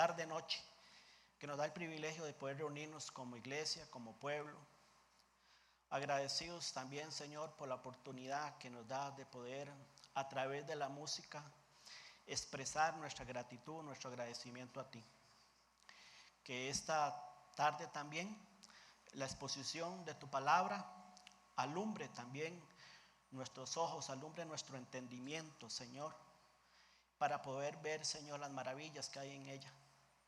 tarde-noche que nos da el privilegio de poder reunirnos como iglesia, como pueblo. Agradecidos también, Señor, por la oportunidad que nos da de poder, a través de la música, expresar nuestra gratitud, nuestro agradecimiento a ti. Que esta tarde también la exposición de tu palabra alumbre también nuestros ojos, alumbre nuestro entendimiento, Señor, para poder ver, Señor, las maravillas que hay en ella.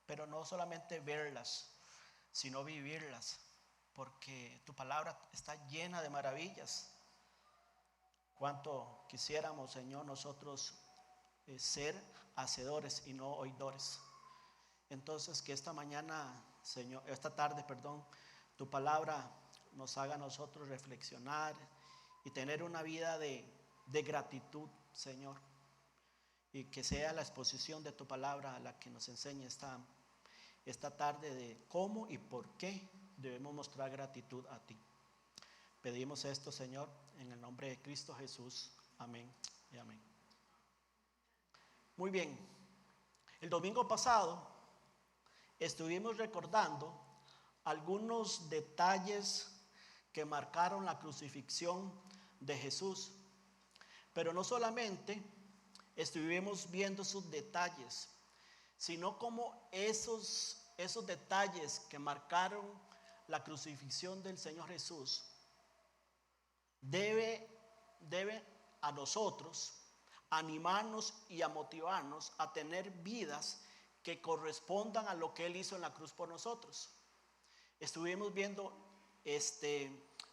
Pero no solamente verlas, sino vivirlas, porque tu palabra está llena de maravillas. Cuánto quisiéramos, Señor, nosotros ser hacedores y no oidores. Entonces, que esta mañana, Señor, esta tarde, perdón, tu palabra nos haga a nosotros reflexionar y tener una vida de gratitud, Señor. Y que sea la exposición de tu palabra la que nos enseñe esta tarde de cómo y por qué debemos mostrar gratitud a ti. Pedimos esto, Señor, en el nombre de Cristo Jesús. Amén y amén. Muy bien, el domingo pasado estuvimos recordando algunos detalles que marcaron la crucifixión de Jesús. Pero no solamente estuvimos viendo sus detalles, sino como esos detalles que marcaron la crucifixión del Señor Jesús debe a nosotros animarnos y a motivarnos a tener vidas que correspondan a lo que Él hizo en la cruz por nosotros. Estuvimos viendo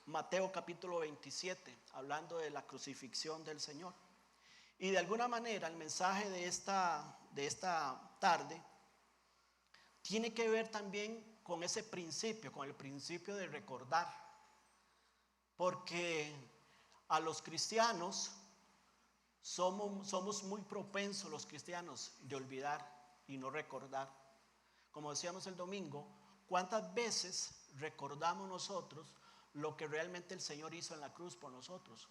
Mateo capítulo 27, hablando de la crucifixión del Señor. Y de alguna manera el mensaje de esta tarde tiene que ver también con ese principio, con el principio de recordar. Porque a los cristianos somos muy propensos los cristianos de olvidar y no recordar. Como decíamos el domingo, ¿cuántas veces recordamos nosotros lo que realmente el Señor hizo en la cruz por nosotros?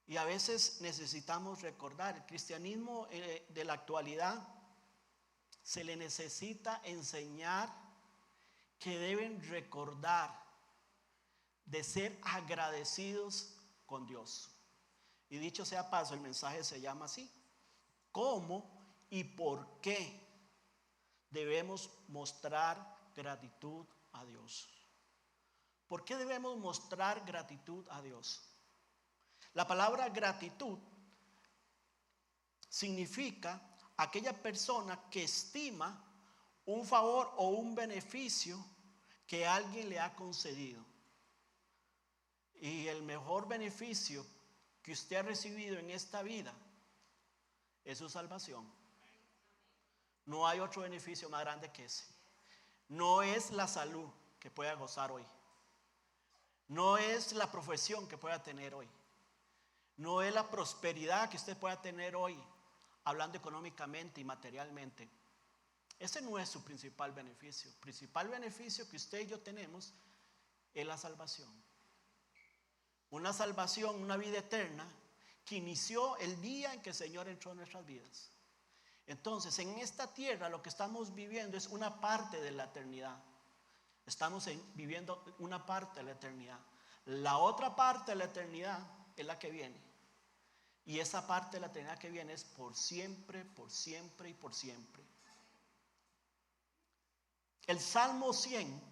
Y a veces necesitamos recordar. El cristianismo de la actualidad se le necesita enseñar que deben recordar de ser agradecidos con Dios. Y dicho sea paso, el mensaje se llama así: ¿cómo y por qué debemos mostrar gratitud a Dios? ¿Por qué debemos mostrar gratitud a Dios? La palabra gratitud significa aquella persona que estima un favor o un beneficio que alguien le ha concedido. Y el mejor beneficio que usted ha recibido en esta vida es su salvación. No hay otro beneficio más grande que ese. No es la salud que pueda gozar hoy. No es la profesión que pueda tener hoy. No es la prosperidad que usted pueda tener hoy, hablando económicamente y materialmente. Ese no es su principal beneficio. El principal beneficio que usted y yo tenemos es la salvación. Una salvación, una vida eterna que inició el día en que el Señor entró en nuestras vidas. Entonces, en esta tierra lo que estamos viviendo es una parte de la eternidad. Estamos viviendo una parte de la eternidad. La otra parte de la eternidad es la que viene. Y esa parte de la eternidad que viene es por siempre, por siempre y por siempre. El Salmo 100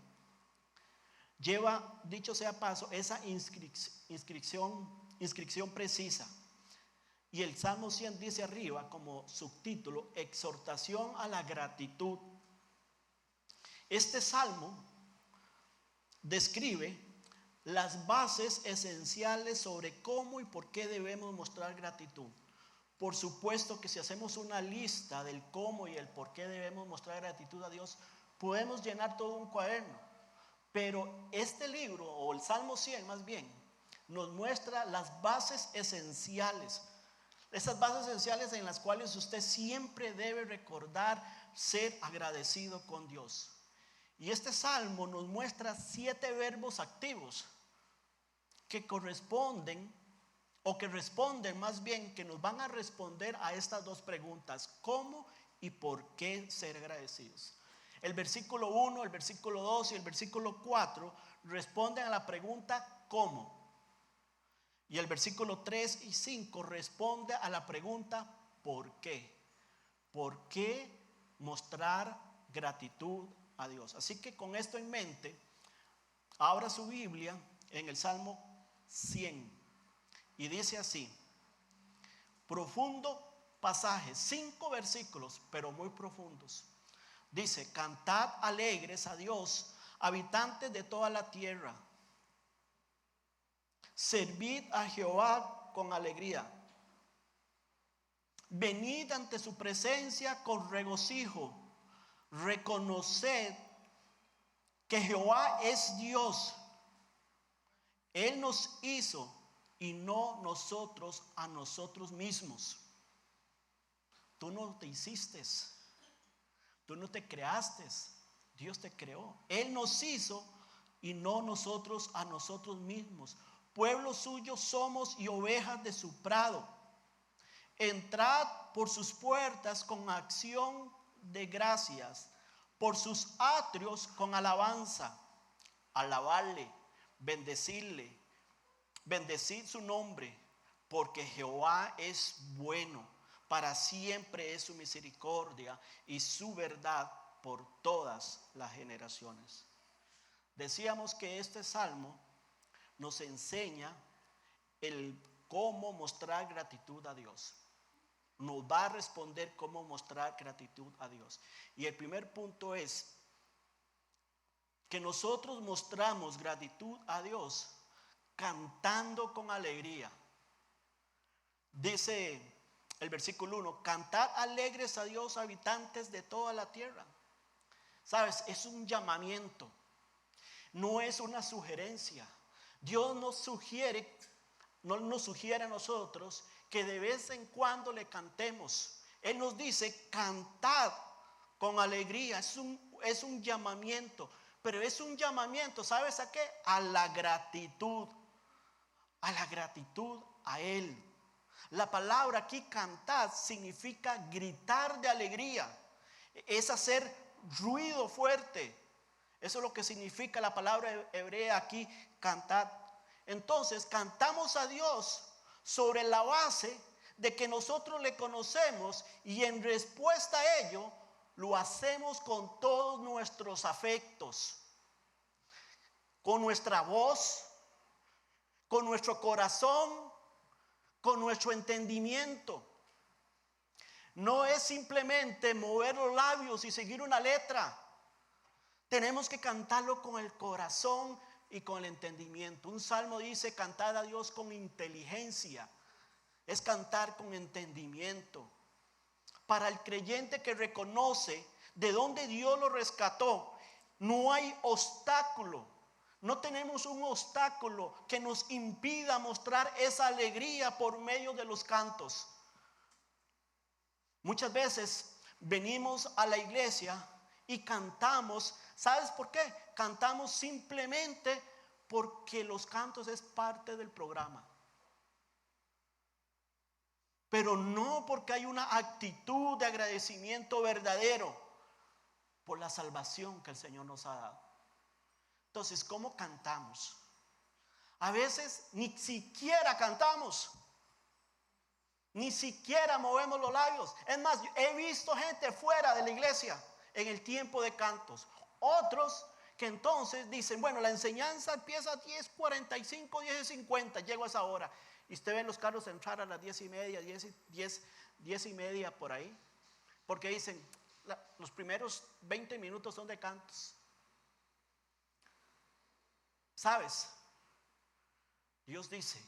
lleva, dicho sea paso, esa inscripción precisa. Y el Salmo 100 dice arriba como subtítulo: exhortación a la gratitud. Este salmo describe las bases esenciales sobre cómo y por qué debemos mostrar gratitud. Por supuesto que si hacemos una lista del cómo y el por qué debemos mostrar gratitud a Dios, podemos llenar todo un cuaderno. Pero este libro, o el Salmo 100 más bien, nos muestra las bases esenciales. Esas bases esenciales en las cuales usted siempre debe recordar ser agradecido con Dios. Y este salmo nos muestra 7 verbos activos que corresponden, o que responden más bien, que nos van a responder a estas dos preguntas: ¿cómo y por qué ser agradecidos. El versículo 1, el versículo 2 y el versículo 4 responden a la pregunta ¿cómo? Y el versículo 3 y 5 responde a la pregunta ¿por qué? ¿Por qué mostrar gratitud a Dios? Así que con esto en mente, abra su Biblia en el Salmo 100 y dice así, profundo pasaje, 5 versículos, pero muy profundos. Dice, cantad alegres a Dios, habitantes de toda la tierra. Servid a Jehová con alegría. Venid ante su presencia con regocijo. Reconoced que Jehová es Dios. Él nos hizo y no nosotros a nosotros mismos. Tú no te hiciste, tú no te creaste, Dios te creó. Él nos hizo y no nosotros a nosotros mismos. Pueblo suyo somos y ovejas de su prado. Entrad por sus puertas con acción de gracias, por sus atrios con alabanza. Alabarle, bendecirle, bendecid su nombre, porque Jehová es bueno, para siempre es su misericordia y su verdad por todas las generaciones. Decíamos que este salmo nos enseña el cómo mostrar gratitud a Dios. Nos va a responder cómo mostrar gratitud a Dios. Y el primer punto es que nosotros mostramos gratitud a Dios cantando con alegría. Dice el versículo 1, cantad alegres a Dios, habitantes de toda la tierra. Sabes, es un llamamiento, no es una sugerencia. Dios nos sugiere, no nos sugiere a nosotros que de vez en cuando le cantemos. Él nos dice, cantad con alegría. Es un llamamiento, pero es un llamamiento, ¿sabes a qué? A la gratitud a Él. La palabra aquí cantar significa gritar de alegría, es hacer ruido fuerte. Eso es lo que significa la palabra hebrea aquí, cantar. Entonces cantamos a Dios sobre la base de que nosotros le conocemos y en respuesta a ello lo hacemos con todos nuestros afectos, con nuestra voz, con nuestro corazón, con nuestro entendimiento. No es simplemente mover los labios y seguir una letra. Tenemos que cantarlo con el corazón y con el entendimiento. Un salmo dice, cantad a Dios con inteligencia. Es cantar con entendimiento. Para el creyente que reconoce de dónde Dios lo rescató, no hay obstáculo. No tenemos un obstáculo que nos impida mostrar esa alegría por medio de los cantos. Muchas veces venimos a la iglesia y cantamos. ¿Sabes por qué? Cantamos simplemente porque los cantos es parte del programa. Pero no porque hay una actitud de agradecimiento verdadero por la salvación que el Señor nos ha dado. Entonces, ¿cómo cantamos? A veces ni siquiera cantamos. Ni siquiera movemos los labios. Es más, he visto gente fuera de la iglesia en el tiempo de cantos. Otros que entonces dicen, bueno, la enseñanza empieza a 10:45, 10:50, llego a esa hora. Y usted ve los carros entrar a las 10:30, 10:30 por ahí. Porque dicen, los primeros 20 minutos son de cantos. ¿Sabes? Dios dice,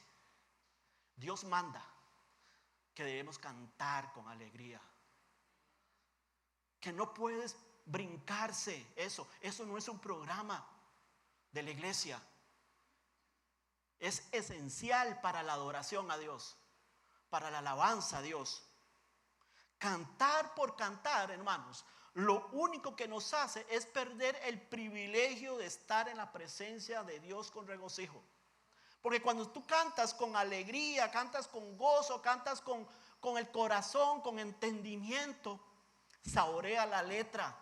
Dios manda que debemos cantar con alegría. Que no puedes brincarse eso. Eso no es un programa de la iglesia. Es esencial para la adoración a Dios, para la alabanza a Dios. Cantar por cantar, hermanos, lo único que nos hace es perder el privilegio de estar en la presencia de Dios con regocijo. Porque cuando tú cantas con alegría, cantas con gozo, cantas con el corazón, con entendimiento, saborea la letra.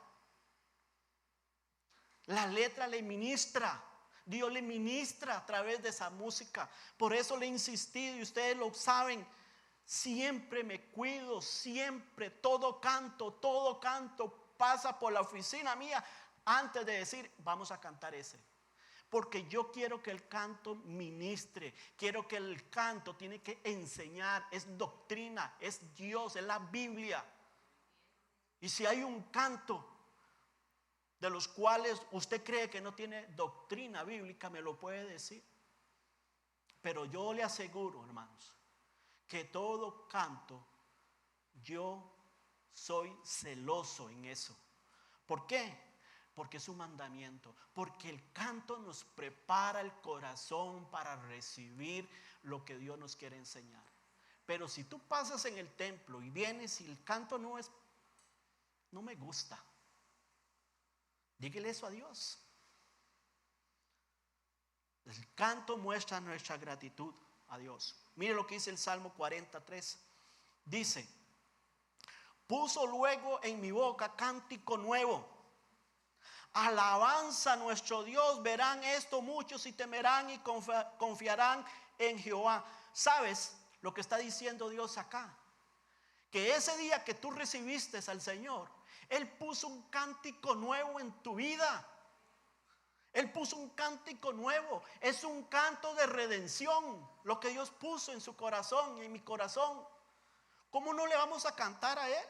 La letra le ministra. Dios le ministra a través de esa música. Por eso le he insistido, y ustedes lo saben, siempre me cuido, siempre todo canto pasa por la oficina mía antes de decir, vamos a cantar ese. Porque yo quiero que el canto ministre, quiero que el canto tiene que enseñar, es doctrina, es Dios, es la Biblia. Y si hay un canto de los cuales usted cree que no tiene doctrina bíblica, me lo puede decir. Pero yo le aseguro, hermanos, que todo canto, yo soy celoso en eso. ¿Por qué? Porque es un mandamiento. Porque el canto nos prepara el corazón para recibir lo que Dios nos quiere enseñar. Pero si tú pasas en el templo y vienes y el canto no me gusta, dígale eso a Dios. El canto muestra nuestra gratitud a Dios. Mire lo que dice el Salmo 43. Dice: puso luego en mi boca cántico nuevo. Alabanza a nuestro Dios. Verán esto muchos y temerán y confiarán en Jehová. ¿Sabes lo que está diciendo Dios acá? Que ese día que tú recibiste al Señor, Él puso un cántico nuevo en tu vida. Él puso un cántico nuevo. Es un canto de redención, lo que Dios puso en su corazón y en mi corazón. ¿Cómo no le vamos a cantar a Él?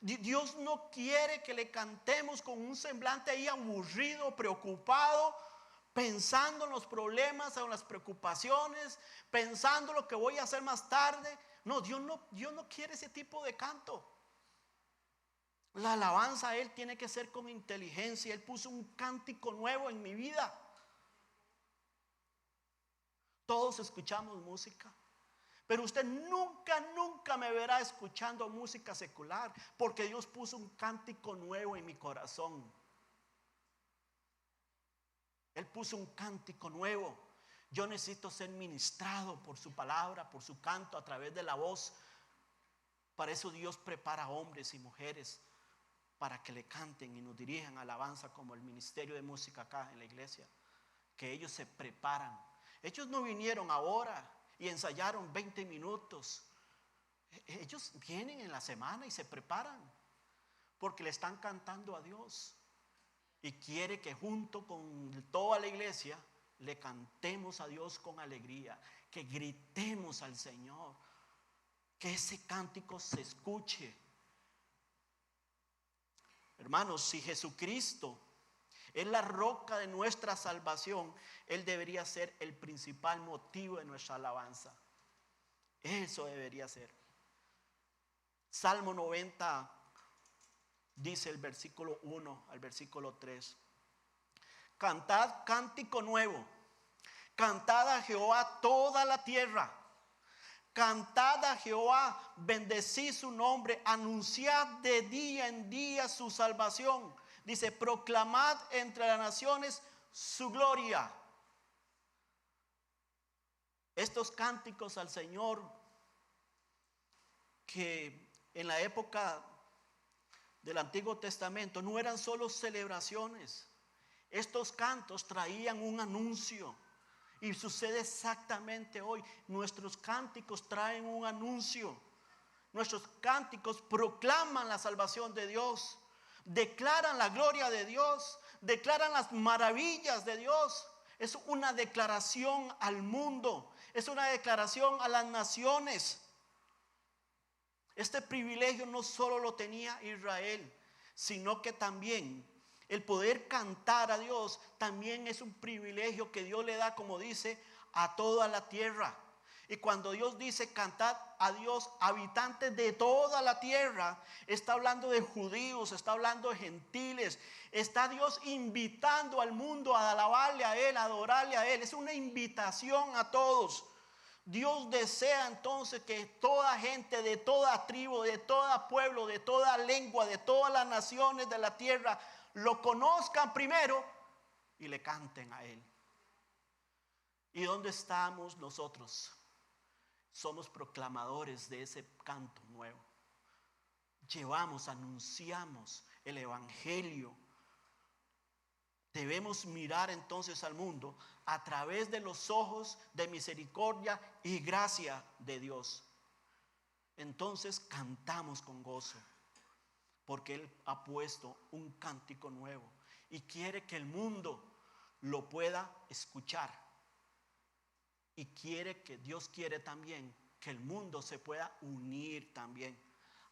Dios no quiere que le cantemos con un semblante ahí aburrido, preocupado, pensando en los problemas, en las preocupaciones, pensando lo que voy a hacer más tarde. No, Dios no quiere ese tipo de canto. La alabanza a Él tiene que ser con inteligencia. Él puso un cántico nuevo en mi vida. Todos escuchamos música, pero usted nunca me verá escuchando música secular, porque Dios puso un cántico nuevo en mi corazón. Él puso un cántico nuevo. Yo necesito ser ministrado por su palabra, por su canto a través de la voz. Para eso Dios prepara hombres y mujeres para que le canten y nos dirijan alabanza, como el ministerio de música acá en la iglesia, que ellos se preparan. Ellos no vinieron ahora y ensayaron 20 minutos. Ellos vienen en la semana y se preparan, porque le están cantando a Dios, y quiere que junto con toda la iglesia le cantemos a Dios con alegría, que gritemos al Señor, que ese cántico se escuche. Hermanos, si Jesucristo es la roca de nuestra salvación, Él debería ser el principal motivo de nuestra alabanza. Eso debería ser. Salmo 90 dice el versículo 1 al versículo 3: cantad cántico nuevo, cantad a Jehová toda la tierra. Cantad a Jehová, bendecid su nombre, anunciad de día en día su salvación. Dice: proclamad entre las naciones su gloria. Estos cánticos al Señor, que en la época del Antiguo Testamento no eran solo celebraciones. Estos cantos traían un anuncio. Y sucede exactamente hoy. Nuestros cánticos traen un anuncio. Nuestros cánticos proclaman la salvación de Dios, declaran la gloria de Dios, declaran las maravillas de Dios. Es una declaración al mundo, es una declaración a las naciones. Este privilegio no solo lo tenía Israel, sino que también el poder cantar a Dios también es un privilegio que Dios le da, como dice, a toda la tierra. Y cuando Dios dice cantad a Dios, habitantes de toda la tierra, está hablando de judíos, está hablando de gentiles. Está Dios invitando al mundo a alabarle a Él, a adorarle a Él. Es una invitación a todos. Dios desea entonces que toda gente de toda tribu, de todo pueblo, de toda lengua, de todas las naciones de la tierra lo conozcan primero y le canten a Él. ¿Y dónde estamos nosotros? Somos proclamadores de ese canto nuevo. anunciamos el evangelio. Debemos mirar entonces al mundo a través de los ojos de misericordia y gracia de Dios. Entonces cantamos con gozo, porque Él ha puesto un cántico nuevo y quiere que el mundo lo pueda escuchar. Y Dios quiere también que el mundo se pueda unir también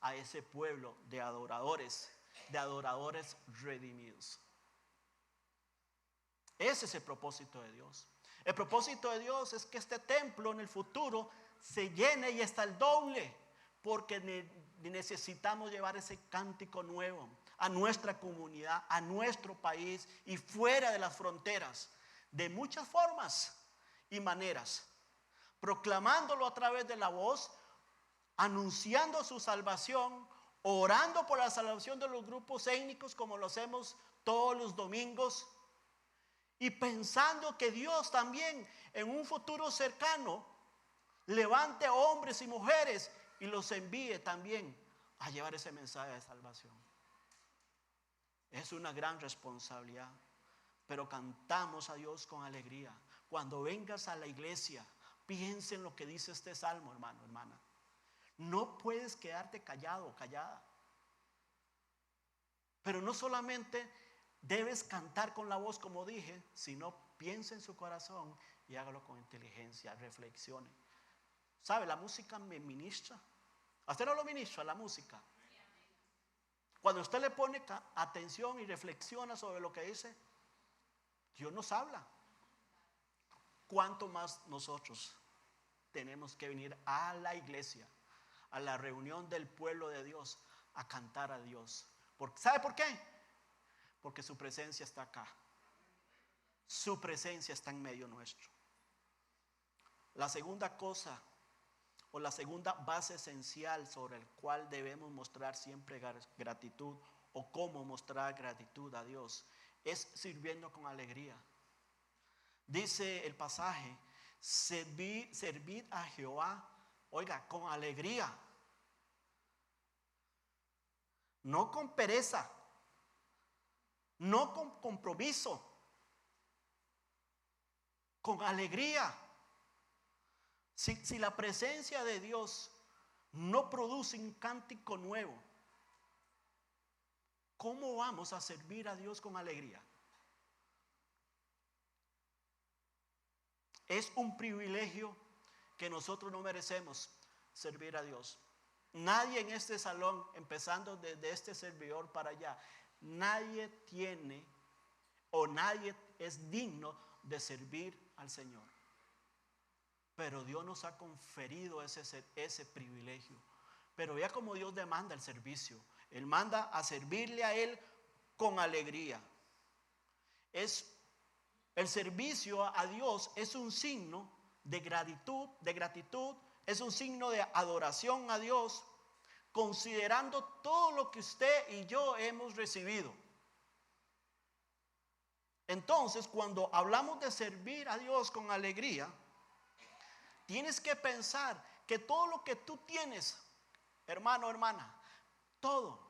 a ese pueblo de adoradores redimidos. Ese es el propósito de Dios. El propósito de Dios es que este templo en el futuro se llene y hasta el doble, porque necesitamos llevar ese cántico nuevo a nuestra comunidad, a nuestro país y fuera de las fronteras, de muchas formas y maneras, proclamándolo a través de la voz, anunciando su salvación, orando por la salvación de los grupos étnicos como lo hacemos todos los domingos, y pensando que Dios también en un futuro cercano levante hombres y mujeres y los envíe también a llevar ese mensaje de salvación. Es una gran responsabilidad, pero cantamos a Dios con alegría. Cuando vengas a la iglesia, piensa en lo que dice este salmo, hermano, hermana. No puedes quedarte callado o callada. Pero no solamente debes cantar con la voz como dije, sino piensa en su corazón y hágalo con inteligencia, reflexione. ¿Sabe? La música me ministra. ¿A usted no lo ministra la música? Cuando usted le pone atención y reflexiona sobre lo que dice, Dios nos habla. ¿Cuánto más nosotros tenemos que venir a la iglesia, a la reunión del pueblo de Dios, a cantar a Dios? ¿Sabe por qué? Porque su presencia está acá. Su presencia está en medio nuestro. La segunda cosa, o la segunda base esencial sobre el cual debemos mostrar siempre gratitud, o cómo mostrar gratitud a Dios, es sirviendo con alegría. Dice el pasaje: servid a Jehová, oiga, con alegría, no con pereza, no con compromiso, con alegría. Si la presencia de Dios no produce un cántico nuevo, ¿cómo vamos a servir a Dios con alegría? Es un privilegio que nosotros no merecemos, servir a Dios. Nadie en este salón, empezando desde este servidor para allá, nadie tiene o nadie es digno de servir al Señor. Pero Dios nos ha conferido ese privilegio. Pero vea cómo Dios demanda el servicio. Él manda a servirle a Él con alegría. El servicio a Dios es un signo de gratitud, es un signo de adoración a Dios, considerando todo lo que usted y yo hemos recibido. Entonces, cuando hablamos de servir a Dios con alegría, tienes que pensar que todo lo que tú tienes, hermano, hermana, todo,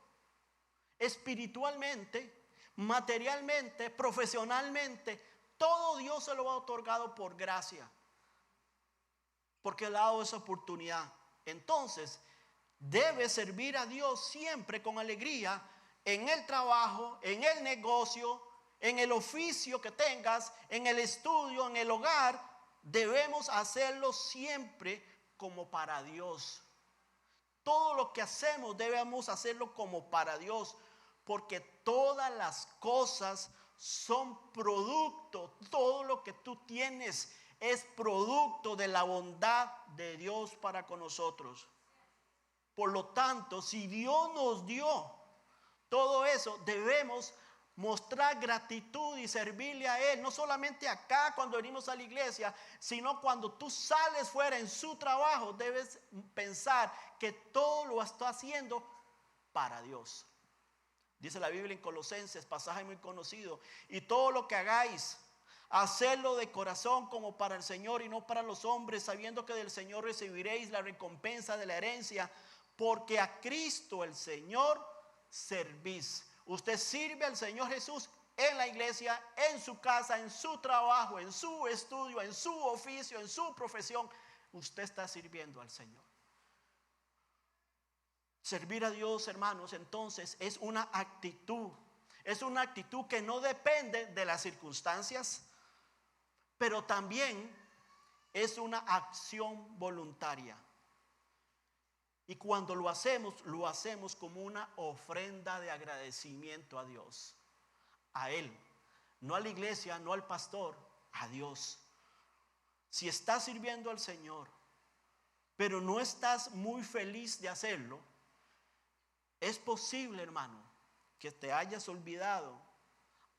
espiritualmente, materialmente, profesionalmente, todo Dios se lo ha otorgado por gracia, porque le ha dado esa oportunidad. Entonces, debes servir a Dios siempre con alegría en el trabajo, en el negocio, en el oficio que tengas, en el estudio, en el hogar. Debemos hacerlo siempre como para Dios. Todo lo que hacemos debemos hacerlo como para Dios, porque todas las cosas son producto, todo lo que tú tienes es producto de la bondad de Dios para con nosotros. Por lo tanto, si Dios nos dio todo eso, debemos mostrar gratitud y servirle a Él, no solamente acá cuando venimos a la iglesia, sino cuando tú sales fuera en su trabajo. Debes pensar que todo lo está haciendo para Dios. Dice la Biblia en Colosenses, pasaje muy conocido: y todo lo que hagáis, hacedlo de corazón como para el Señor y no para los hombres, sabiendo que del Señor recibiréis la recompensa de la herencia, porque a Cristo el Señor servís. Usted sirve al Señor Jesús en la iglesia, en su casa, en su trabajo, en su estudio, en su oficio, en su profesión. Usted está sirviendo al Señor. Servir a Dios, hermanos, entonces es una actitud. Es una actitud que no depende de las circunstancias, pero también es una acción voluntaria. Y cuando lo hacemos como una ofrenda de agradecimiento a Dios. A Él, no a la iglesia, no al pastor, a Dios. Si estás sirviendo al Señor, pero no estás muy feliz de hacerlo, es posible, hermano, que te hayas olvidado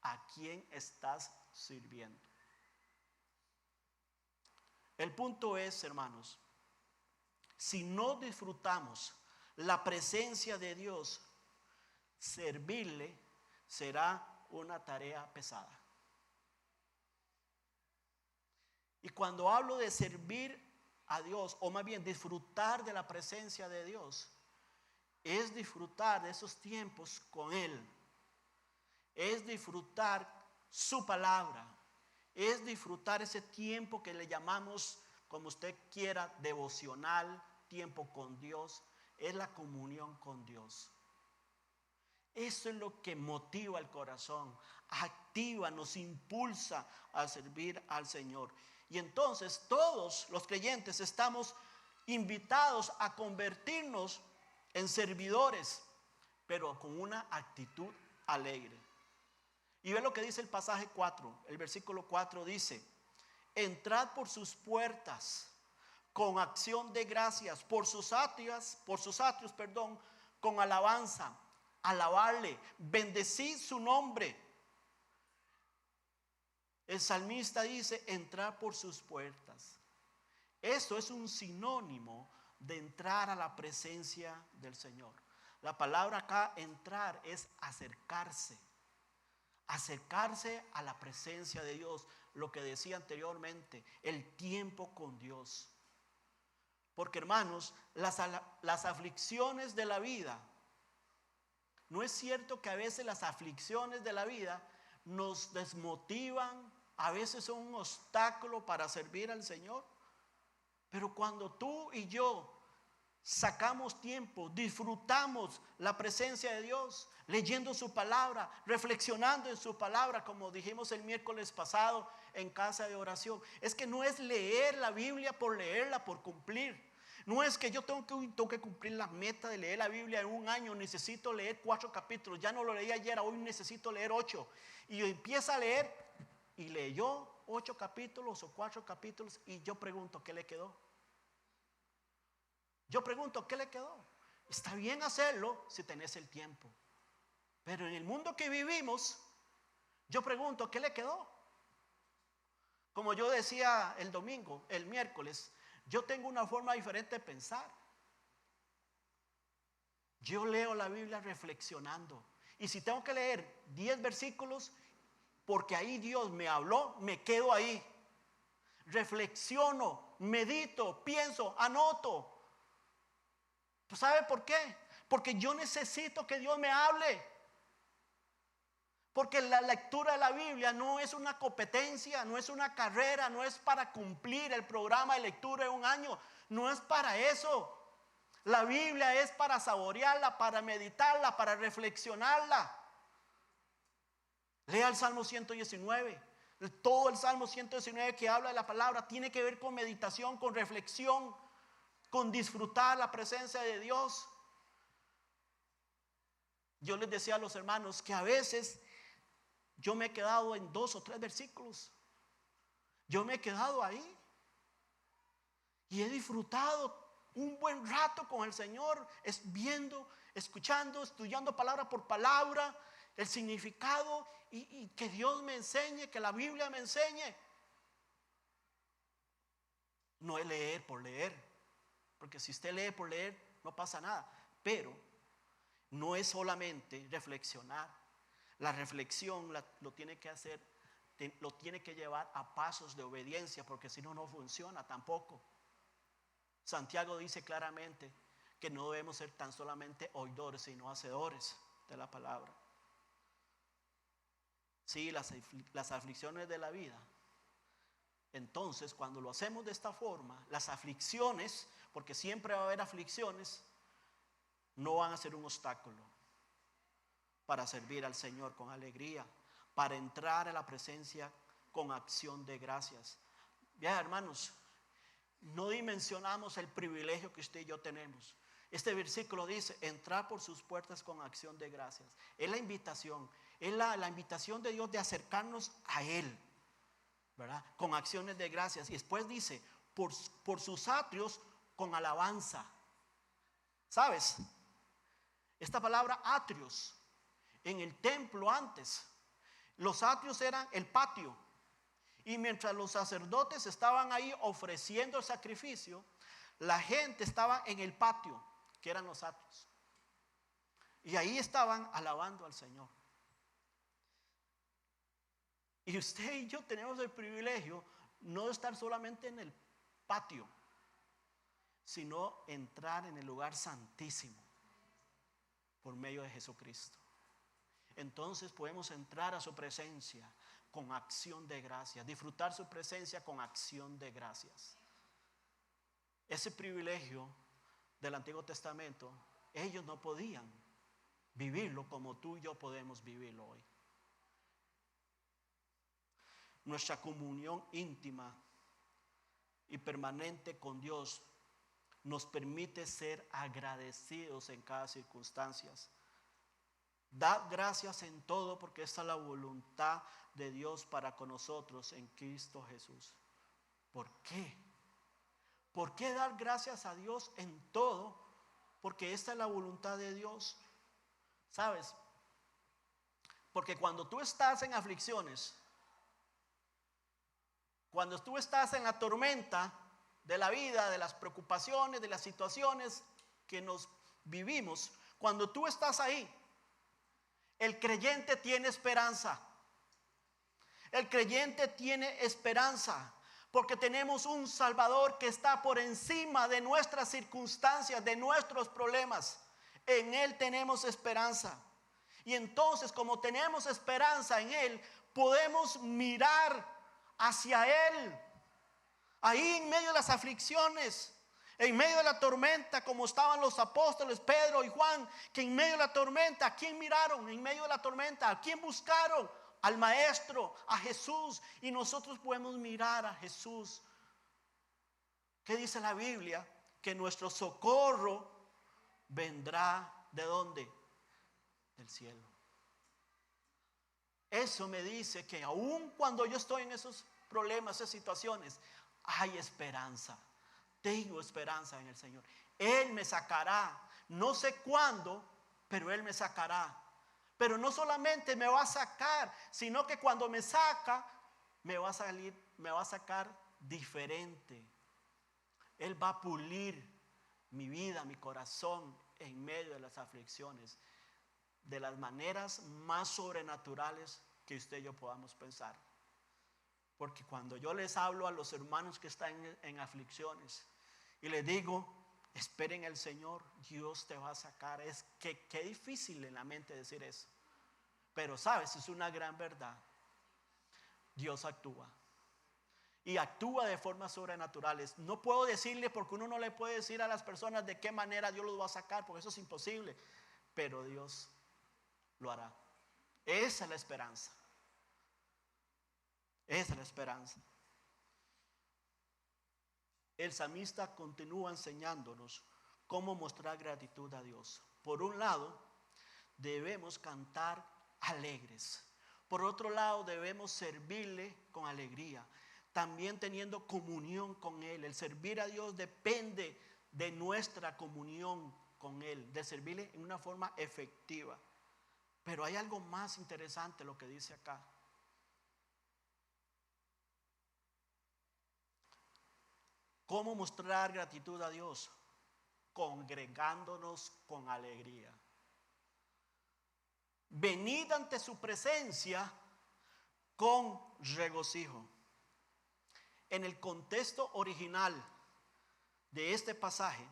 a quién estás sirviendo. El punto es, hermanos, si no disfrutamos la presencia de Dios, servirle será una tarea pesada. Y cuando hablo de servir a Dios, o más bien disfrutar de la presencia de Dios, es disfrutar de esos tiempos con Él. Es disfrutar su palabra. Es disfrutar ese tiempo que le llamamos, como usted quiera, devocional, tiempo con Dios. Es la comunión con Dios. Eso es lo que motiva el corazón, activa, nos impulsa a servir al Señor. Y entonces todos los creyentes estamos invitados a convertirnos en servidores, pero con una actitud alegre. Y ve lo que dice el pasaje 4, el versículo 4 dice: entrad por sus puertas con acción de gracias, por sus atrios, con alabanza. Alabarle, bendecid su nombre. El salmista dice: entrar por sus puertas. Eso es un sinónimo de entrar a la presencia del Señor. La palabra acá, entrar, es acercarse. Acercarse a la presencia de Dios. Lo que decía anteriormente, el tiempo con Dios. Porque, hermanos, las aflicciones de la vida, ¿no es cierto que a veces las aflicciones de la vida nos desmotivan? A veces son un obstáculo para servir al Señor. Pero cuando tú y yo sacamos tiempo, disfrutamos la presencia de Dios, leyendo su palabra, reflexionando en su palabra, como dijimos el miércoles pasado en casa de oración. Es que no es leer la Biblia por leerla, por cumplir. No es que yo tengo que cumplir la meta de leer la Biblia en un año. Necesito leer 4 capítulos. Ya no lo leí ayer, hoy necesito leer 8. Y empieza a leer y leyó 8 capítulos o 4 capítulos. Y yo pregunto, ¿qué le quedó? Yo pregunto, ¿qué le quedó? Está bien hacerlo si tenés el tiempo. Pero en el mundo que vivimos, yo pregunto, ¿qué le quedó? Como yo decía el miércoles, yo tengo una forma diferente de pensar. Yo leo la Biblia reflexionando. Y si tengo que leer 10 versículos, porque ahí Dios me habló, me quedo ahí. Reflexiono, medito, pienso, anoto. Pues ¿sabe por qué? Porque yo necesito que Dios me hable. Porque la lectura de la Biblia no es una competencia, no es una carrera, no es para cumplir el programa de lectura de un año. No es para eso. La Biblia es para saborearla, para meditarla, para reflexionarla. Lea el Salmo 119. Todo el Salmo 119 que habla de la palabra tiene que ver con meditación, con reflexión, con disfrutar la presencia de Dios. Yo les decía a los hermanos que a veces yo me he quedado en 2 o 3 versículos. Yo me he quedado ahí y he disfrutado un buen rato con el Señor, viendo, escuchando, estudiando palabra por palabra el significado, y que Dios me enseñe, que la Biblia me enseñe. No es leer por leer, porque si usted lee por leer no pasa nada. Pero no es solamente reflexionar. La reflexión lo tiene que hacer, lo tiene que llevar a pasos de obediencia, porque si no, no funciona tampoco. Santiago dice claramente que no debemos ser tan solamente oidores, sino hacedores de la palabra. Sí, las aflicciones de la vida. Entonces, cuando lo hacemos de esta forma, las aflicciones, porque siempre va a haber aflicciones, no van a ser un obstáculo para servir al Señor con alegría, para entrar a la presencia con acción de gracias. Bien, hermanos, no dimensionamos el privilegio que usted y yo tenemos. Este versículo dice, entrar por sus puertas con acción de gracias. Es la invitación, es la invitación de Dios de acercarnos a Él, ¿verdad? Con acciones de gracias. Y después dice, por sus atrios con alabanza. ¿Sabes? Esta palabra atrios, en el templo antes, los atrios eran el patio. Y mientras los sacerdotes estaban ahí ofreciendo el sacrificio, la gente estaba en el patio, que eran los atrios. Y ahí estaban alabando al Señor. Y usted y yo tenemos el privilegio no de estar solamente en el patio, sino entrar en el lugar santísimo por medio de Jesucristo. Entonces podemos entrar a su presencia con acción de gracias, disfrutar su presencia con acción de gracias. Ese privilegio del Antiguo Testamento, ellos no podían vivirlo como tú y yo podemos vivirlo hoy. Nuestra comunión íntima y permanente con Dios nos permite ser agradecidos en cada circunstancia. Dad gracias en todo, porque esta es la voluntad de Dios para con nosotros en Cristo Jesús. ¿Por qué? ¿Por qué dar gracias a Dios en todo? Porque esta es la voluntad de Dios. ¿Sabes? Porque cuando tú estás en aflicciones, cuando tú estás en la tormenta de la vida, de las preocupaciones, de las situaciones que nos vivimos, cuando tú estás ahí, el creyente tiene esperanza. El creyente tiene esperanza porque tenemos un Salvador que está por encima de nuestras circunstancias, de nuestros problemas. En Él tenemos esperanza. Y entonces, como tenemos esperanza en Él, podemos mirar hacia Él. Ahí en medio de las aflicciones, en medio de la tormenta, como estaban los apóstoles Pedro y Juan, que en medio de la tormenta, ¿a quién miraron? En medio de la tormenta, ¿a quién buscaron? Al Maestro, a Jesús. Y nosotros podemos mirar a Jesús. ¿Qué dice la Biblia? Que nuestro socorro vendrá ¿de dónde? Del cielo. Eso me dice que aun cuando yo estoy en esos problemas, esas situaciones, hay esperanza. Tengo esperanza en el Señor. Él me sacará. No sé cuándo, pero Él me sacará. Pero no solamente me va a sacar, sino que cuando me saca, me va a sacar diferente. Él va a pulir mi vida, mi corazón en medio de las aflicciones, de las maneras más sobrenaturales que usted y yo podamos pensar. Porque cuando yo les hablo a los hermanos que están en aflicciones y les digo, esperen el Señor, Dios te va a sacar. Es que qué difícil en la mente decir eso. Pero sabes, es una gran verdad. Dios actúa. Y actúa de formas sobrenaturales. No puedo decirle, porque uno no le puede decir a las personas de qué manera Dios los va a sacar, porque eso es imposible. Pero Dios lo hará. Esa es la esperanza. Esa es la esperanza. El salmista continúa enseñándonos cómo mostrar gratitud a Dios. Por un lado, debemos cantar alegres. Por otro lado, debemos servirle con alegría, también teniendo comunión con Él. El servir a Dios depende de nuestra comunión con Él, de servirle en una forma efectiva. Pero hay algo más interesante lo que dice acá. ¿Cómo mostrar gratitud a Dios? Congregándonos con alegría. Venid ante su presencia con regocijo. En el contexto original de este pasaje,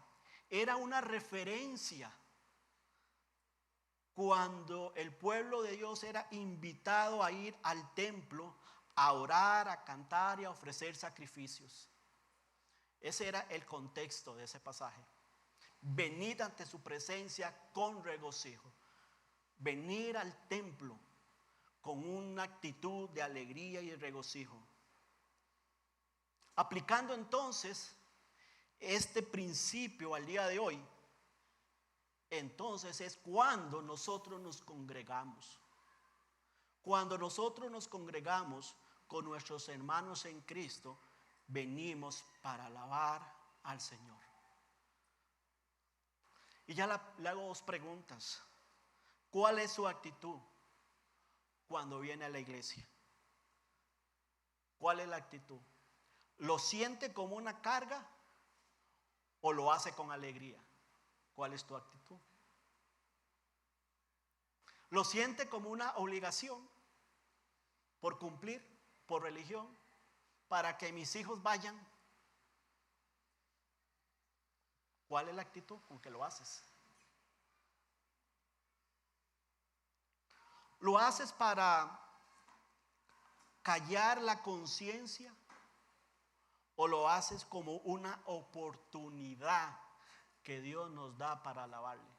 era una referencia cuando el pueblo de Dios era invitado a ir al templo a orar, a cantar y a ofrecer sacrificios. Ese era el contexto de ese pasaje. Venid ante su presencia con regocijo. Venir al templo con una actitud de alegría y regocijo. Aplicando entonces este principio al día de hoy, entonces es cuando nosotros nos congregamos. Cuando nosotros nos congregamos con nuestros hermanos en Cristo, venimos para alabar al Señor. Y ya le hago dos preguntas. ¿Cuál es su actitud cuando viene a la iglesia? ¿Cuál es la actitud? ¿Lo siente como una carga o lo hace con alegría? ¿Cuál es tu actitud? ¿Lo siente como una obligación por cumplir, por religión, para que mis hijos vayan? ¿Cuál es la actitud con que lo haces? ¿Lo haces para callar la conciencia o lo haces como una oportunidad que Dios nos da para alabarle?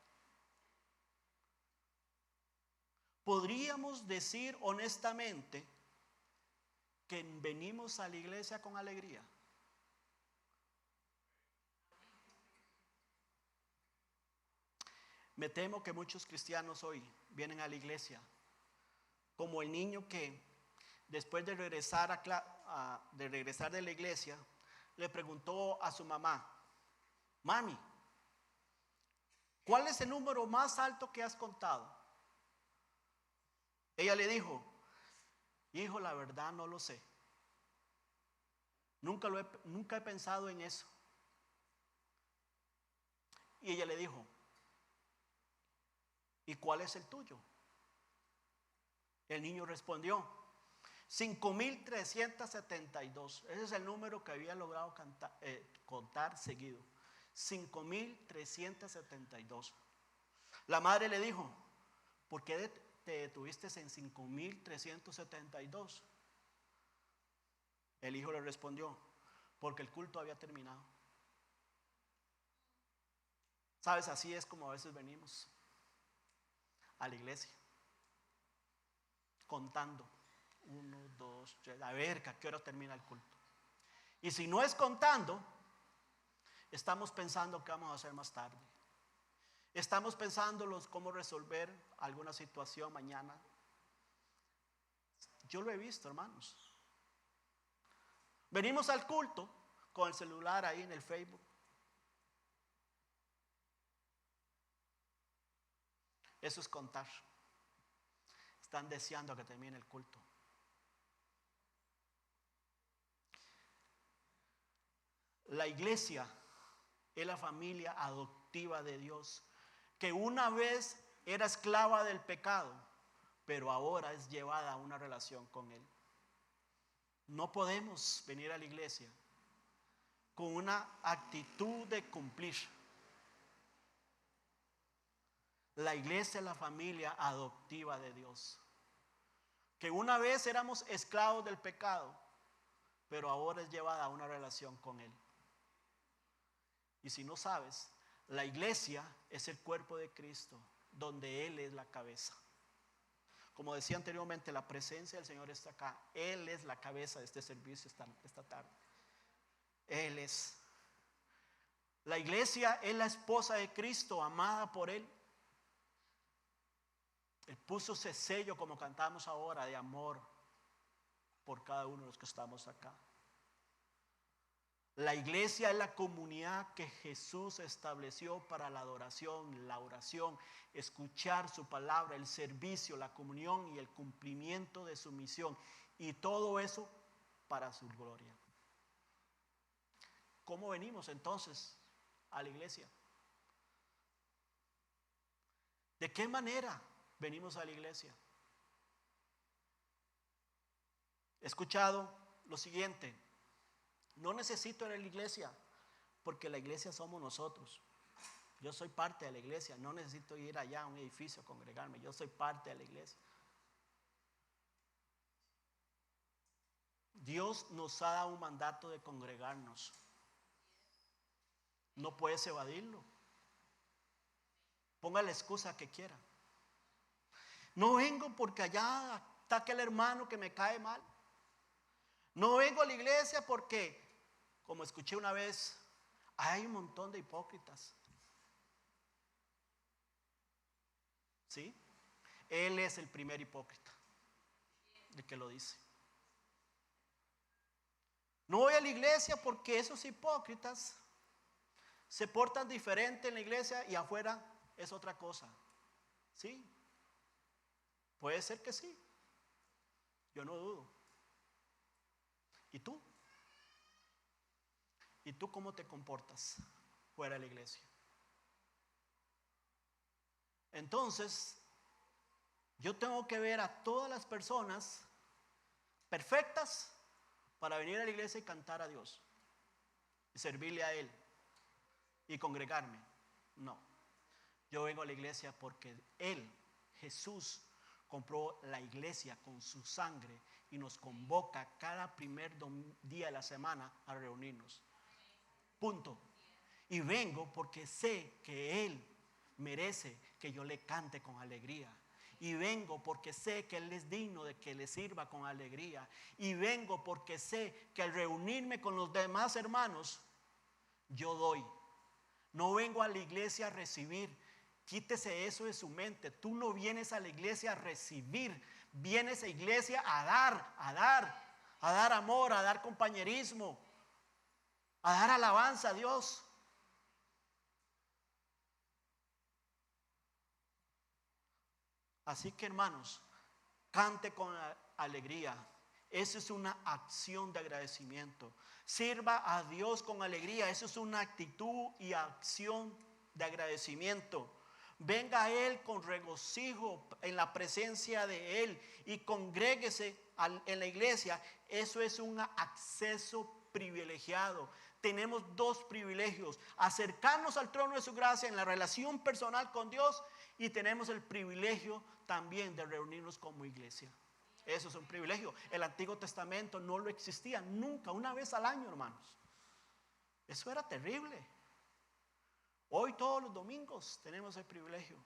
¿Podríamos decir honestamente que venimos a la iglesia con alegría? Me temo que muchos cristianos hoy vienen a la iglesia como el niño que después de regresar de la iglesia le preguntó a su mamá: mami, ¿cuál es el número más alto que has contado? Ella le dijo: hijo, la verdad no lo sé. Nunca he pensado en eso. Y ella le dijo: ¿y cuál es el tuyo? El niño respondió: 5,372. Ese es el número que había logrado contar seguido. 5,372. La madre le dijo: ¿por qué te detuviste en 5,372? El hijo le respondió: porque el culto había terminado. Sabes, así es como a veces venimos a la iglesia, contando 1, 2, 3, a ver a qué hora termina el culto. Y si no es contando, estamos pensando qué vamos a hacer más tarde. Estamos pensando cómo resolver alguna situación mañana. Yo lo he visto, hermanos. Venimos al culto con el celular ahí en el Facebook. Eso es contar. Están deseando que termine el culto. La iglesia es la familia adoptiva de Dios, que una vez era esclava del pecado, pero ahora es llevada a una relación con Él. No podemos venir a la iglesia con una actitud de cumplir. La iglesia es la familia adoptiva de Dios, que una vez éramos esclavos del pecado, pero ahora es llevada a una relación con Él. Y si no sabes, la iglesia es el cuerpo de Cristo, donde Él es la cabeza. Como decía anteriormente, la presencia del Señor está acá. Él es la cabeza de este servicio esta tarde. Él es. La iglesia es la esposa de Cristo, amada por Él. Él puso ese sello, como cantamos ahora, de amor por cada uno de los que estamos acá. La iglesia es la comunidad que Jesús estableció para la adoración, la oración, escuchar su palabra, el servicio, la comunión y el cumplimiento de su misión. Y todo eso para su gloria. ¿Cómo venimos entonces a la iglesia? ¿De qué manera venimos a la iglesia? He escuchado lo siguiente: no necesito ir a la iglesia, porque la iglesia somos nosotros. Yo soy parte de la iglesia, no necesito ir allá a un edificio a congregarme, yo soy parte de la iglesia. Dios nos ha dado un mandato de congregarnos. No puedes evadirlo. Ponga la excusa que quiera. No vengo porque allá está aquel hermano que me cae mal. No vengo a la iglesia porque, como escuché una vez, hay un montón de hipócritas. ¿Sí? Él es el primer hipócrita, el que lo dice. No voy a la iglesia porque esos hipócritas se portan diferente en la iglesia y afuera es otra cosa. ¿Sí? Puede ser que sí. Yo no dudo. ¿Y tú? ¿Y tú cómo te comportas fuera de la iglesia? Entonces, yo tengo que ver a todas las personas perfectas para venir a la iglesia y cantar a Dios y servirle a Él y congregarme. No, yo vengo a la iglesia porque Él, Jesús, compró la iglesia con su sangre y nos convoca cada primer día de la semana a reunirnos. Punto. Y vengo porque sé que Él merece que yo le cante con alegría. Y vengo porque sé que Él es digno de que le sirva con alegría. Y vengo porque sé que al reunirme con los demás hermanos, yo doy. No vengo a la iglesia a recibir. Quítese eso de su mente. Tú no vienes a la iglesia a recibir. Vienes a la iglesia a dar amor, a dar compañerismo, a dar alabanza a Dios. Así que, hermanos, cante con alegría. Eso es una acción de agradecimiento. Sirva a Dios con alegría. Eso es una actitud y acción de agradecimiento. Venga a Él con regocijo en la presencia de Él y congréguese en la iglesia. Eso es un acceso privilegiado. Tenemos dos privilegios: acercarnos al trono de su gracia en la relación personal con Dios, y tenemos el privilegio también de reunirnos como iglesia. Eso es un privilegio. El Antiguo Testamento no lo existía nunca, una vez al año, hermanos. Eso era terrible. Hoy todos los domingos tenemos el privilegio.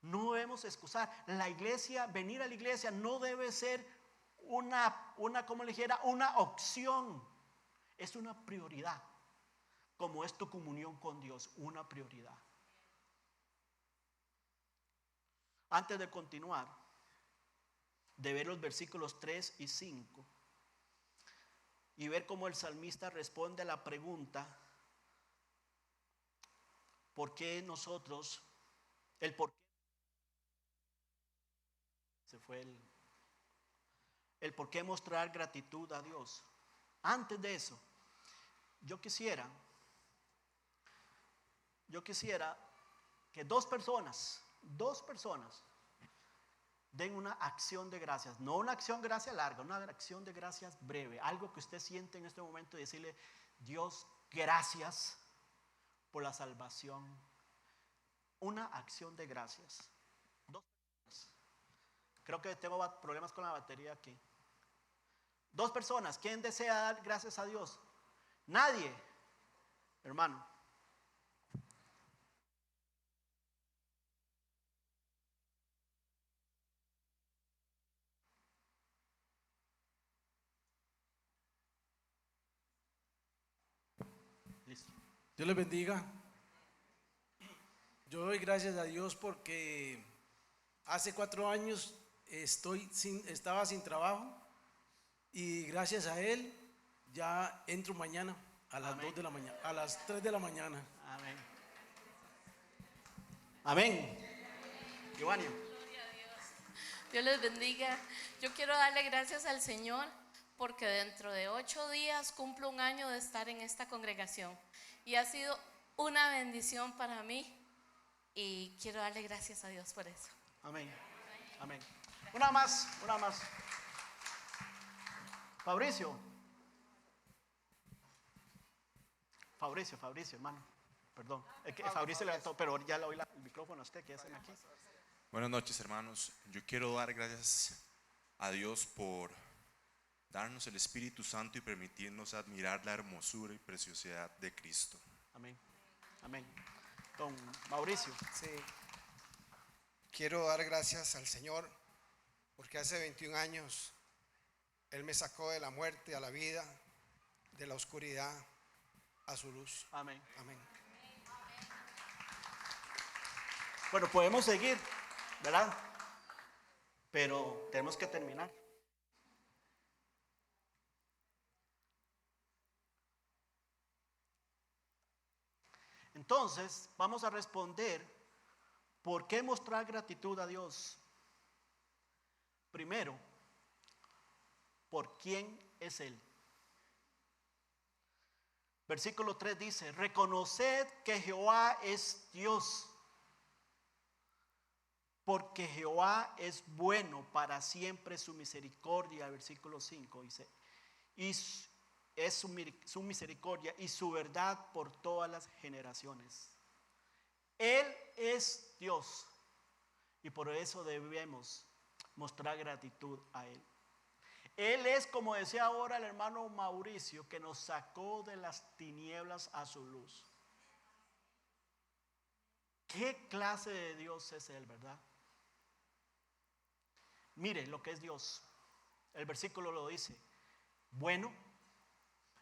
No debemos excusar. La iglesia, venir a la iglesia no debe ser como le dijera, una opción. Es una prioridad. Como es tu comunión con Dios, una prioridad. Antes de continuar, de ver los versículos 3 y 5 y ver cómo el salmista responde a la pregunta: ¿por qué nosotros, el por qué? Se fue el por qué mostrar gratitud a Dios. Antes de eso, yo quisiera que dos personas den una acción de gracias. No una acción de gracias larga, una acción de gracias breve. Algo que usted siente en este momento y decirle: Dios, gracias por la salvación. Una acción de gracias. Dos personas. Creo que tengo problemas con la batería aquí. Dos personas. ¿Quién desea dar gracias a Dios? Nadie, hermano. Listo. Dios les bendiga. Yo doy gracias a Dios porque hace 4 años estaba sin trabajo, y gracias a Él ya entro mañana a las Amén. 2 de la mañana, a las 3 de la mañana. Amén. Amén. Giovanni. Dios les bendiga. Yo quiero darle gracias al Señor porque dentro de 8 días cumplo 1 año de estar en esta congregación y ha sido una bendición para mí y quiero darle gracias a Dios por eso. Amén. Amén. Una más. Fabricio, hermano. Perdón. Es que Fabricio levantó, pero ya le doy el micrófono a usted, que hacen aquí. Buenas noches, hermanos. Yo quiero dar gracias a Dios por darnos el Espíritu Santo y permitirnos admirar la hermosura y preciosidad de Cristo. Amén. Amén. Don Mauricio. Sí. Quiero dar gracias al Señor porque hace 21 años Él me sacó de la muerte a la vida, de la oscuridad a su luz. Amén. Amén. Bueno, podemos seguir, ¿verdad? Pero tenemos que terminar. Entonces, vamos a responder, ¿por qué mostrar gratitud a Dios? Primero, ¿por quién es Él? Versículo 3 dice, reconoced que Jehová es Dios, porque Jehová es bueno, para siempre su misericordia. Versículo 5 dice, y es su misericordia y su verdad por todas las generaciones. Él es Dios y por eso debemos mostrar gratitud a Él. Él es, como decía ahora el hermano Mauricio, que nos sacó de las tinieblas a su luz. ¿Qué clase de Dios es Él, verdad? Mire lo que es Dios. El versículo lo dice: bueno,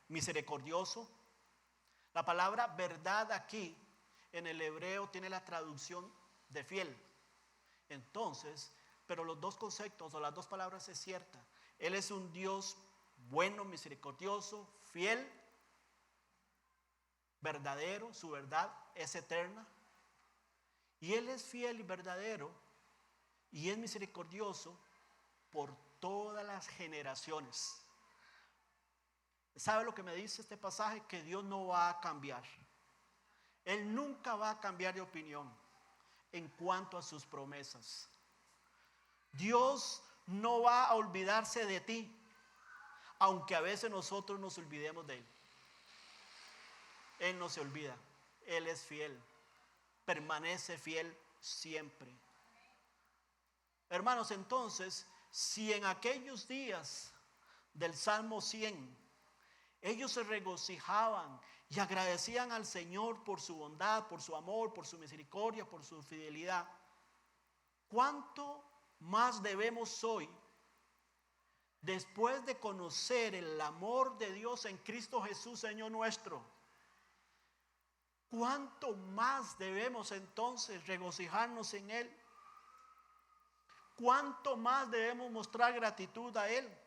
misericordioso. La palabra verdad aquí en el hebreo tiene la traducción de fiel. Entonces, pero los dos conceptos o las dos palabras es cierta. Él es un Dios bueno, misericordioso, fiel, verdadero. Su verdad es eterna. Y Él es fiel y verdadero y es misericordioso por todas las generaciones. ¿Sabe lo que me dice este pasaje? Que Dios no va a cambiar. Él nunca va a cambiar de opinión en cuanto a sus promesas. Dios no va a olvidarse de ti, aunque a veces nosotros nos olvidemos de Él. Él no se olvida. Él es fiel. Permanece fiel siempre. Hermanos, entonces, si en aquellos días del Salmo 100 ellos se regocijaban y agradecían al Señor por su bondad, por su amor, por su misericordia, por su fidelidad, ¿cuánto más debemos hoy, después de conocer el amor de Dios en Cristo Jesús, Señor nuestro? ¿Cuánto más debemos entonces regocijarnos en Él? ¿Cuánto más debemos mostrar gratitud a Él?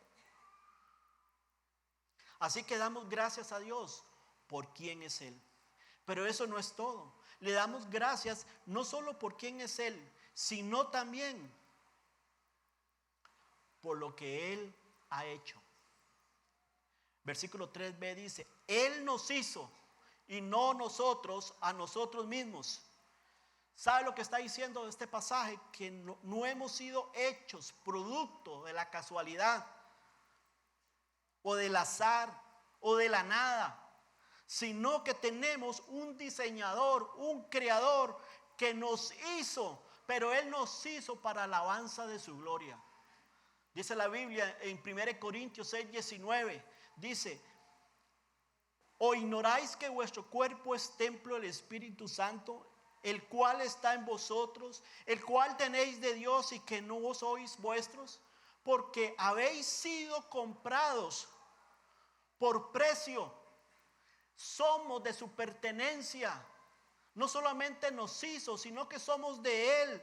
Así que damos gracias a Dios por quién es Él. Pero eso no es todo. Le damos gracias no solo por quién es Él, sino también por lo que Él ha hecho. Versículo 3b dice: Él nos hizo y no nosotros a nosotros mismos. ¿Sabe lo que está diciendo este pasaje? Que no hemos sido hechos producto de la casualidad o del azar o de la nada, sino que tenemos un diseñador, un creador que nos hizo, pero Él nos hizo para alabanza de su gloria. Dice la Biblia en 1 Corintios 6:19, dice: ¿o ignoráis que vuestro cuerpo es templo del Espíritu Santo, el cual está en vosotros, el cual tenéis de Dios y que no sois vuestros? Porque habéis sido comprados por precio. Somos de su pertenencia. No solamente nos hizo, sino que somos de Él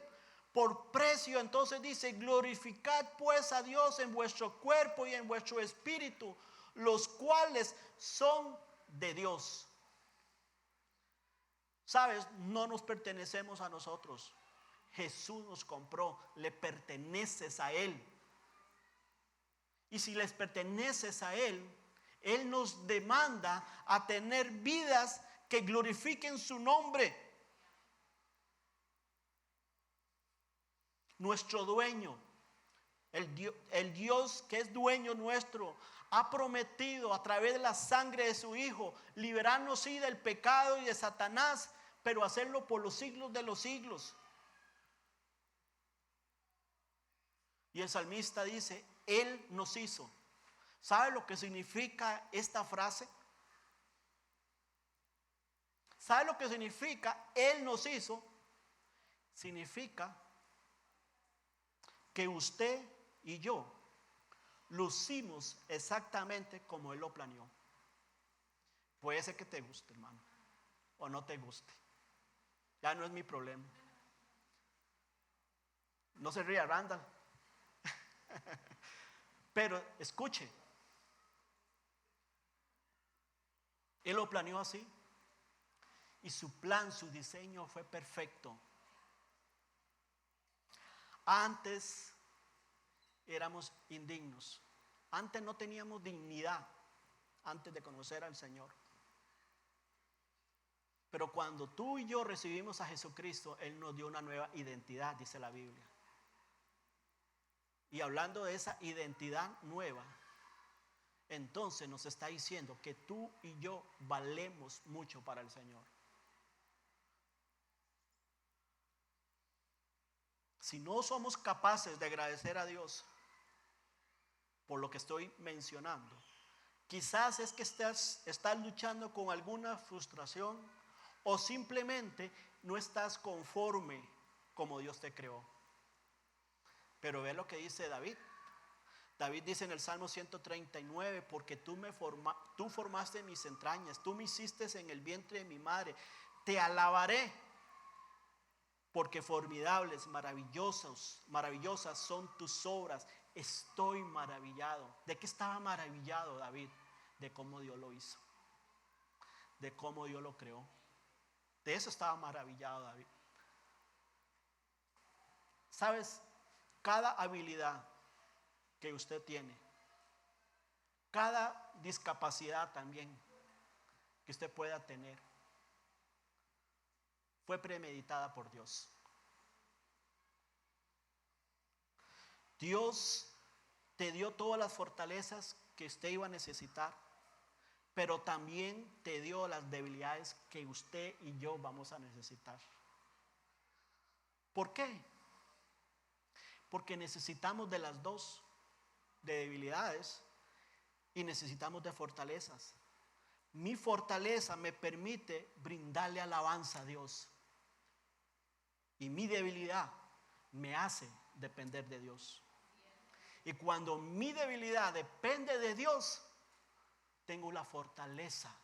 por precio. Entonces dice: glorificad pues a Dios en vuestro cuerpo y en vuestro espíritu, los cuales son de Dios. ¿Sabes? No nos pertenecemos a nosotros. Jesús nos compró, le perteneces a Él. Y si les perteneces a Él, Él nos demanda a tener vidas que glorifiquen su nombre. Nuestro dueño El Dios que es dueño nuestro ha prometido a través de la sangre de su Hijo liberarnos sí del pecado y de Satanás, pero hacerlo por los siglos de los siglos. Y el salmista dice, Él nos hizo. ¿Sabe lo que significa esta frase? ¿Sabe lo que significa Él nos hizo? Significa que usted y yo lucimos exactamente como Él lo planeó. Puede ser que te guste, hermano, o no te guste. Ya no es mi problema. No se ría, Randall. Pero escuche, Él lo planeó así. Y su plan, su diseño fue perfecto. Antes éramos indignos. Antes no teníamos dignidad antes de conocer al Señor. Pero cuando tú y yo recibimos a Jesucristo, Él nos dio una nueva identidad, dice la Biblia. Y hablando de esa identidad nueva, entonces nos está diciendo que tú y yo valemos mucho para el Señor. Si no somos capaces de agradecer a Dios por lo que estoy mencionando, quizás es que estás luchando con alguna frustración o simplemente no estás conforme como Dios te creó. Pero ve lo que dice David. David dice en el Salmo 139, porque tú formaste mis entrañas, tú me hiciste en el vientre de mi madre, te alabaré, porque formidables, maravillosas son tus obras. Estoy maravillado. ¿De qué estaba maravillado David? De cómo Dios lo hizo, de cómo Dios lo creó. De eso estaba maravillado David. ¿Sabes? Cada habilidad que usted tiene, cada discapacidad también que usted pueda tener, fue premeditada por Dios. Dios te dio todas las fortalezas que usted iba a necesitar, pero también te dio las debilidades que usted y yo vamos a necesitar. ¿Por qué? Porque necesitamos de las dos, de debilidades y necesitamos de fortalezas. Mi fortaleza me permite brindarle alabanza a Dios. Y mi debilidad me hace depender de Dios. Y cuando mi debilidad depende de Dios, tengo la fortaleza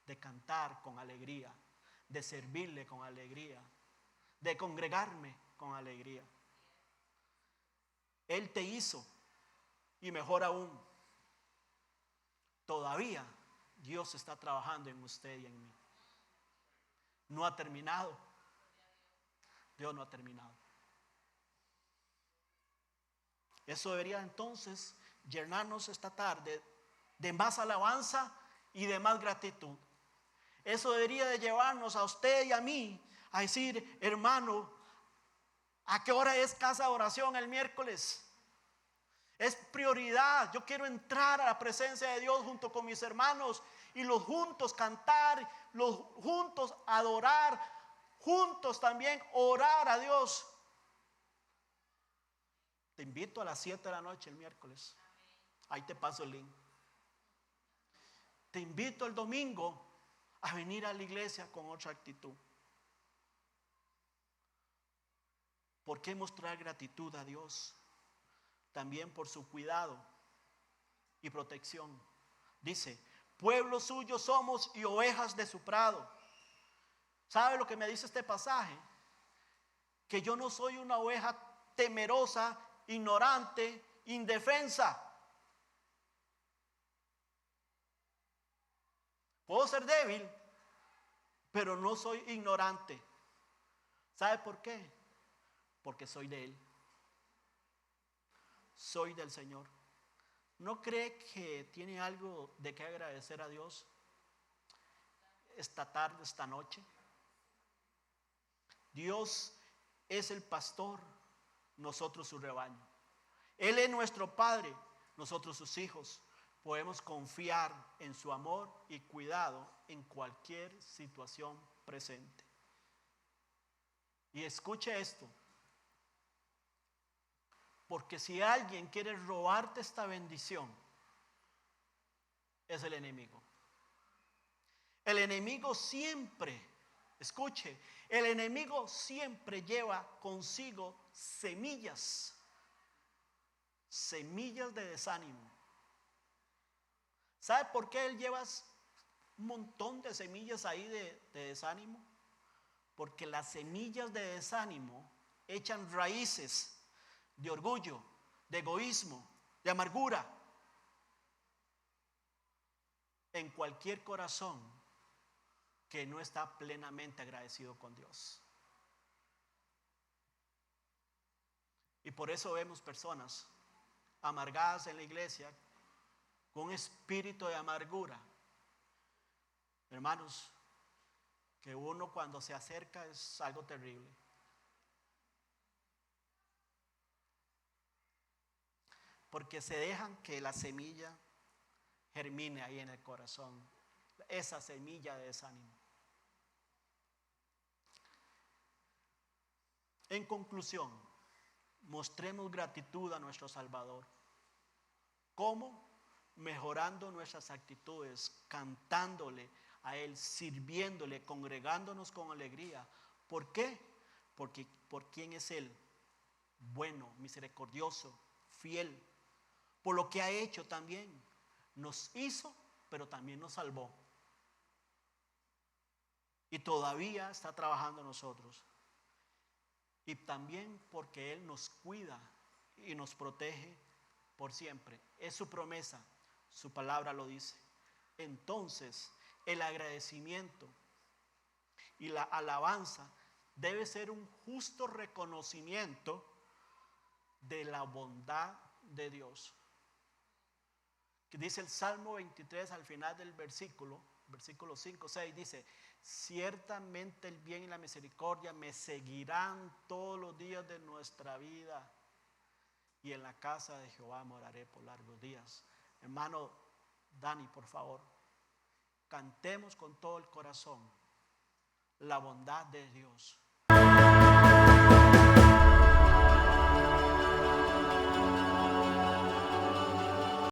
de cantar con alegría, de servirle con alegría, de congregarme con alegría. Él te hizo, y mejor aún, todavía Dios está trabajando en usted y en mí. No ha terminado. Dios no ha terminado. Eso debería entonces llenarnos esta tarde de más alabanza y de más gratitud. Eso debería de llevarnos a usted y a mí a decir, hermano, ¿a qué hora es casa de oración el miércoles? Es prioridad. Yo quiero entrar a la presencia de Dios junto con mis hermanos y los juntos cantar, los juntos adorar, juntos también orar a Dios. Te invito a las 7 de la noche el miércoles. Ahí te paso el link. Te invito el domingo a venir a la iglesia con otra actitud. ¿Por qué mostrar gratitud a Dios? También por su cuidado y protección. Dice, pueblo suyo somos y ovejas de su prado. ¿Sabe lo que me dice este pasaje? Que yo no soy una oveja temerosa, ignorante, indefensa. Puedo ser débil, pero no soy ignorante. ¿Sabe por qué? Porque soy de Él. Soy del Señor. ¿No cree que tiene algo de qué agradecer a Dios esta tarde, esta noche? Dios es el pastor, nosotros su rebaño. Él es nuestro Padre, nosotros sus hijos. Podemos confiar en su amor y cuidado en cualquier situación presente. Y escuche esto, porque si alguien quiere robarte esta bendición, es el enemigo. El enemigo siempre, escuche, el enemigo siempre lleva consigo semillas de desánimo. ¿Sabe por qué él lleva un montón de semillas ahí de desánimo? Porque las semillas de desánimo echan raíces de orgullo, de egoísmo, de amargura en cualquier corazón que no está plenamente agradecido con Dios. Y por eso vemos personas amargadas en la iglesia con un espíritu de amargura. Hermanos, que uno cuando se acerca es algo terrible. Porque se dejan que la semilla germine ahí en el corazón, esa semilla de desánimo. En conclusión, mostremos gratitud a nuestro Salvador. ¿Cómo? Mejorando nuestras actitudes, cantándole a Él, sirviéndole, congregándonos con alegría. ¿Por qué? Porque por quién es Él, bueno, misericordioso, fiel, por lo que ha hecho también. Nos hizo, pero también nos salvó. Y todavía está trabajando en nosotros. Y también porque Él nos cuida y nos protege por siempre. Es su promesa, su palabra lo dice. Entonces, el agradecimiento y la alabanza debe ser un justo reconocimiento de la bondad de Dios. Que dice el Salmo 23 al final del versículo 5, 6, dice: ciertamente el bien y la misericordia me seguirán todos los días de nuestra vida, y en la casa de Jehová moraré por largos días. Hermano Dani, por favor, cantemos con todo el corazón la bondad de Dios.